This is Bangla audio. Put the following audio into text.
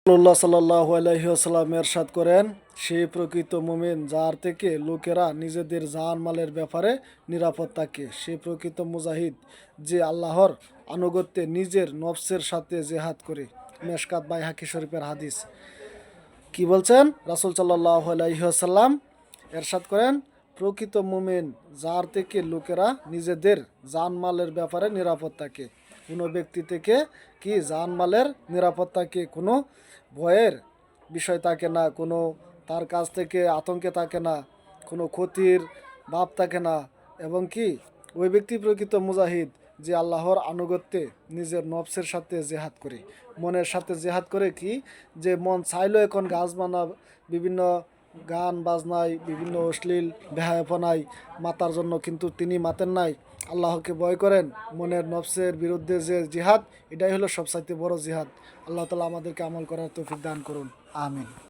রাসূলুল্লাহ সাল্লাল্লাহু আলাইহি ওয়াসাল্লাম ইরশাদ করেন, সেই প্রকৃত মুমিন যার থেকে লোকেরা নিজেদের জান-মালের ব্যাপারে নিরাপদ থাকে। সেই প্রকৃত মুজাহিদ যে আল্লাহর আনুগত্যে নিজের নফসের সাথে জেহাদ করে। মেশকাত বাইহাকি শরীফের হাদিস। কি বলছেন? রাসূল সাল্লাল্লাহু আলাইহি ওয়াসাল্লাম ইরশাদ করেন, প্রকৃত মুমিন যার থেকে লোকেরা নিজেদের জান-মালের ব্যাপারে নিরাপদ থাকে। কোনো ব্যক্তি থেকে কি জান-মালের নিরাপদ থাকে, কোনো ভয়ের বিষয় থাকে না, কোনো তার কাছ থেকে আতঙ্কে থাকে না, কোনো ক্ষতির ভাব থাকে না। এবং কি ওই ব্যক্তি প্রকৃত মুজাহিদ যে আল্লাহর আনুগত্যে নিজের নফসের সাথে জেহাদ করে, মনের সাথে জেহাদ করে। কি যে মন চাইলো এখন গাছ বানা বিভিন্ন গান বাজনায়, বিভিন্ন অশ্লীল বেহায়াপনায় মাতার জন্য, কিন্তু তিনি মাতেন নাই, আল্লাহকে ভয় করেন। মনের নফসের বিরুদ্ধে যে জিহাদ, এটাই হলো সবচাইতে বড় জিহাদ। আল্লাহ তাআলা আমাদেরকে আমল করার তৌফিক দান করুন। আমিন।